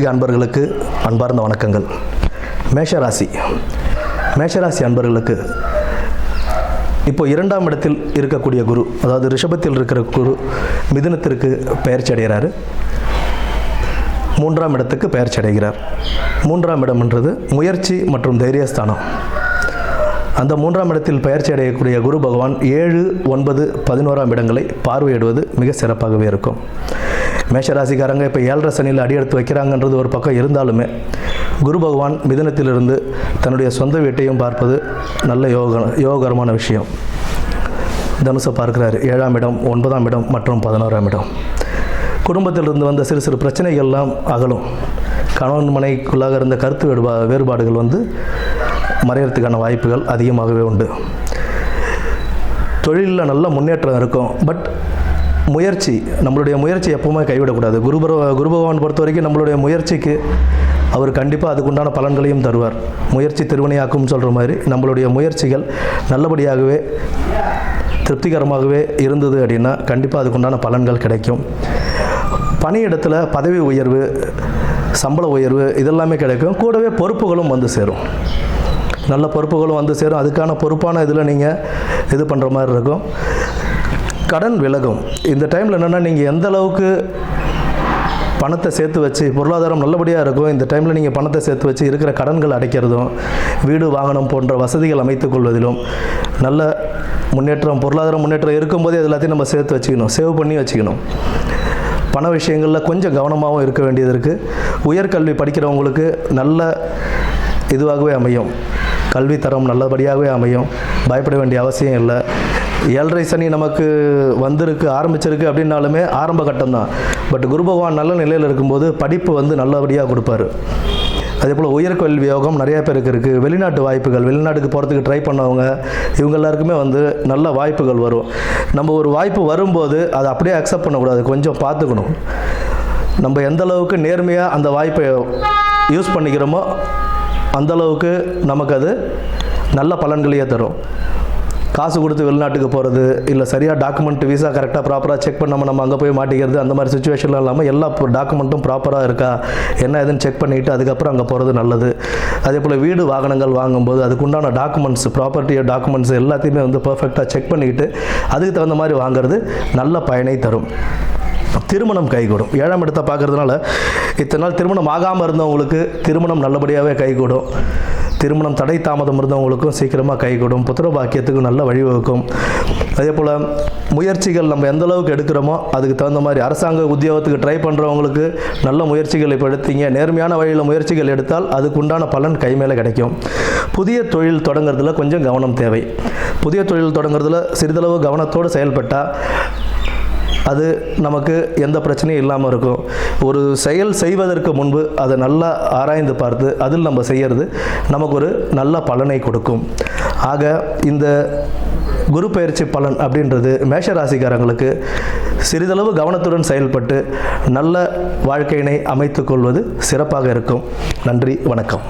ஆன்மீக அன்பர்களுக்கு அன்பார்ந்த வணக்கங்கள். மேஷராசி அன்பர்களுக்கு இப்போ 2ஆம் இடத்தில் இருக்கக்கூடிய குரு, அதாவது ரிஷபத்தில் இருக்கிற குரு மிதுனத்திற்கு பெயர்ச்சி அடைகிறாரு. 3ஆம் இடத்துக்கு பெயர்ச்சி அடைகிறார். 3ஆம் இடம்ன்றது முயற்சி மற்றும் தைரியஸ்தானம். அந்த 3ஆம் இடத்தில் பெயர்ச்சி அடையக்கூடிய குரு பகவான் 7, 9, 11ஆம் இடங்களை பார்வையிடுவது மிக சிறப்பாகவே இருக்கும். மேஷராசிக்காரங்க இப்போ 7.5 சனியில் அடி எடுத்து வைக்கிறாங்கன்றது ஒரு பக்கம் இருந்தாலுமே குரு பகவான் மிதுனத்திலிருந்து தன்னுடைய சொந்த வீட்டையும் பார்ப்பது நல்ல யோககரமான விஷயம். தனுசை பார்க்கிறார். 7ஆம் இடம், 9ஆம் இடம் மற்றும் 11ஆம் இடம். குடும்பத்திலிருந்து வந்த சிறு சிறு பிரச்சனைகள்லாம் அகலும். கணவன் மனைக்குள்ளாக இருந்த கருத்து வேறுபாடுகள் மறையறதுக்கான வாய்ப்புகள் அதிகமாகவே உண்டு. தொழிலில் நல்ல முன்னேற்றம் இருக்கும். பட் நம்மளுடைய முயற்சி எப்பவுமே கைவிடக்கூடாது. குரு பகவான் பொறுத்த வரைக்கும் நம்மளுடைய முயற்சிக்கு அவர் கண்டிப்பாக அதுக்குண்டான பலன்களையும் தருவார். முயற்சி திருவினையாக்கும் சொல்கிற மாதிரி நம்மளுடைய முயற்சிகள் நல்லபடியாகவே திருப்திகரமாகவே இருந்தது அப்படின்னா கண்டிப்பாக அதுக்குண்டான பலன்கள் கிடைக்கும். பணியிடத்தில் பதவி உயர்வு, சம்பள உயர்வு இதெல்லாமே கிடைக்கும். கூடவே பொறுப்புகளும் வந்து சேரும். நல்ல பொறுப்புகளும் வந்து சேரும். அதுக்கான பொறுப்பான இதில் நீங்கள் இது பண்ணுற மாதிரி இருக்கும். கடன் விலகும். இந்த டைமில் என்னென்னா நீங்கள் எந்த அளவுக்கு பணத்தை சேர்த்து வச்சு பொருளாதாரம் நல்லபடியாக இருக்கும். இந்த டைமில் நீங்கள் பணத்தை சேர்த்து வச்சு இருக்கிற கடன்கள் அடைக்கிறதும், வீடு வாகனம் போன்ற வசதிகள் அமைத்துக் கொள்வதிலும் நல்ல முன்னேற்றம், பொருளாதார முன்னேற்றம் இருக்கும்போதே அது எல்லாத்தையும் நம்ம சேர்த்து வச்சுக்கணும், சேவ் பண்ணி வச்சுக்கணும். பண விஷயங்களில் கொஞ்சம் கவனமாகவும் இருக்க வேண்டியது இருக்குது. உயர்கல்வி படிக்கிறவங்களுக்கு நல்ல இதுவாகவே அமையும். கல்வி தரம் நல்லபடியாகவே அமையும். பயப்பட வேண்டிய அவசியம் இல்லை. 7.5 சனி நமக்கு ஆரம்பிச்சிருக்கு அப்படின்னாலுமே ஆரம்ப கட்டம் தான். பட் குரு பகவான் நல்ல நிலையில் இருக்கும்போது படிப்பு நல்லபடியாக கொடுப்பாரு. அதே போல் உயர்கல்வி யோகம் நிறைய பேருக்கு இருக்குது. வெளிநாட்டு வாய்ப்புகள், வெளிநாட்டுக்கு போகிறதுக்கு ட்ரை பண்ணவங்க இவங்க எல்லாருக்குமே நல்ல வாய்ப்புகள் வரும். நம்ம ஒரு வாய்ப்பு வரும்போது அதை அப்படியே அக்செப்ட் பண்ணக்கூடாது, கொஞ்சம் பார்த்துக்கணும். நம்ம எந்த அளவுக்கு நேர்மையாக அந்த வாய்ப்பை யூஸ் பண்ணிக்கிறோமோ அந்தளவுக்கு நமக்கு அது நல்ல பலன்களையே தரும். காசு கொடுத்து வெளிநாட்டுக்கு போகிறது, இல்லை சரியாக டாக்குமெண்ட் விசா கரெக்டாக ப்ராப்பராக செக் பண்ணாமல் நம்ம அங்கே போய் மாட்டிக்கிறது, அந்த மாதிரி சுச்சுவேஷன்லாம் இல்லாமல் எல்லா டாக்குமெண்ட்டும் ப்ராப்பராக இருக்கா என்ன எதுன்னு செக் பண்ணிவிட்டு அதுக்கப்புறம் அங்கே போகிறது நல்லது. அதே போல் வீடு வாகனங்கள் வாங்கும்போது அதுக்குண்டான டாக்குமெண்ட்ஸ், ப்ராப்பர்ட்டியோ டாக்குமெண்ட்ஸ் எல்லாத்தையுமே பர்ஃபெக்டாக செக் பண்ணிவிட்டு அதுக்கு தகுந்த மாதிரி வாங்குறது நல்ல பயனை தரும். திருமணம் கைகூடும். 7ஆம் இடத்தை பார்க்கறதுனால இத்தனை நாள் திருமணம் ஆகாமல் இருந்தவங்களுக்கு திருமணம் நல்லபடியாகவே கைகூடும். திருமணம் தடை தாமதம் இருந்தவங்களுக்கும் சீக்கிரமாக கைகூடும். புத்திர பாக்கியத்துக்கு நல்ல வழிவகுக்கும். அதே போல் முயற்சிகள் நம்ம எந்த அளவுக்கு எடுக்கிறோமோ அதுக்கு தகுந்த மாதிரி அரசாங்க உத்தியோகத்துக்கு ட்ரை பண்ணுறவங்களுக்கு நல்ல முயற்சிகள் இப்போ எடுத்தீங்க, நேர்மையான வழியில் முயற்சிகள் எடுத்தால் அதுக்கு உண்டான பலன் கை மேலே கிடைக்கும். புதிய தொழில் தொடங்குறதுல கொஞ்சம் கவனம் தேவை. புதிய தொழில் தொடங்குறதுல சிறிதளவு கவனத்தோடு செயல்பட்டால் அது நமக்கு எந்த பிரச்சனையும் இல்லாமல் இருக்கும். ஒரு செயல் செய்வதற்கு முன்பு அதை நல்லா ஆராய்ந்து பார்த்து அதில் நம்ம செய்கிறது நமக்கு ஒரு நல்ல பலனை கொடுக்கும். ஆக இந்த குரு பெயர்ச்சி பலன் அப்படின்றது மேஷராசிக்காரங்களுக்கு சிறிதளவு கவனத்துடன் செயல்பட்டு நல்ல வாழ்க்கையினை அமைத்து கொள்வது சிறப்பாக இருக்கும். நன்றி, வணக்கம்.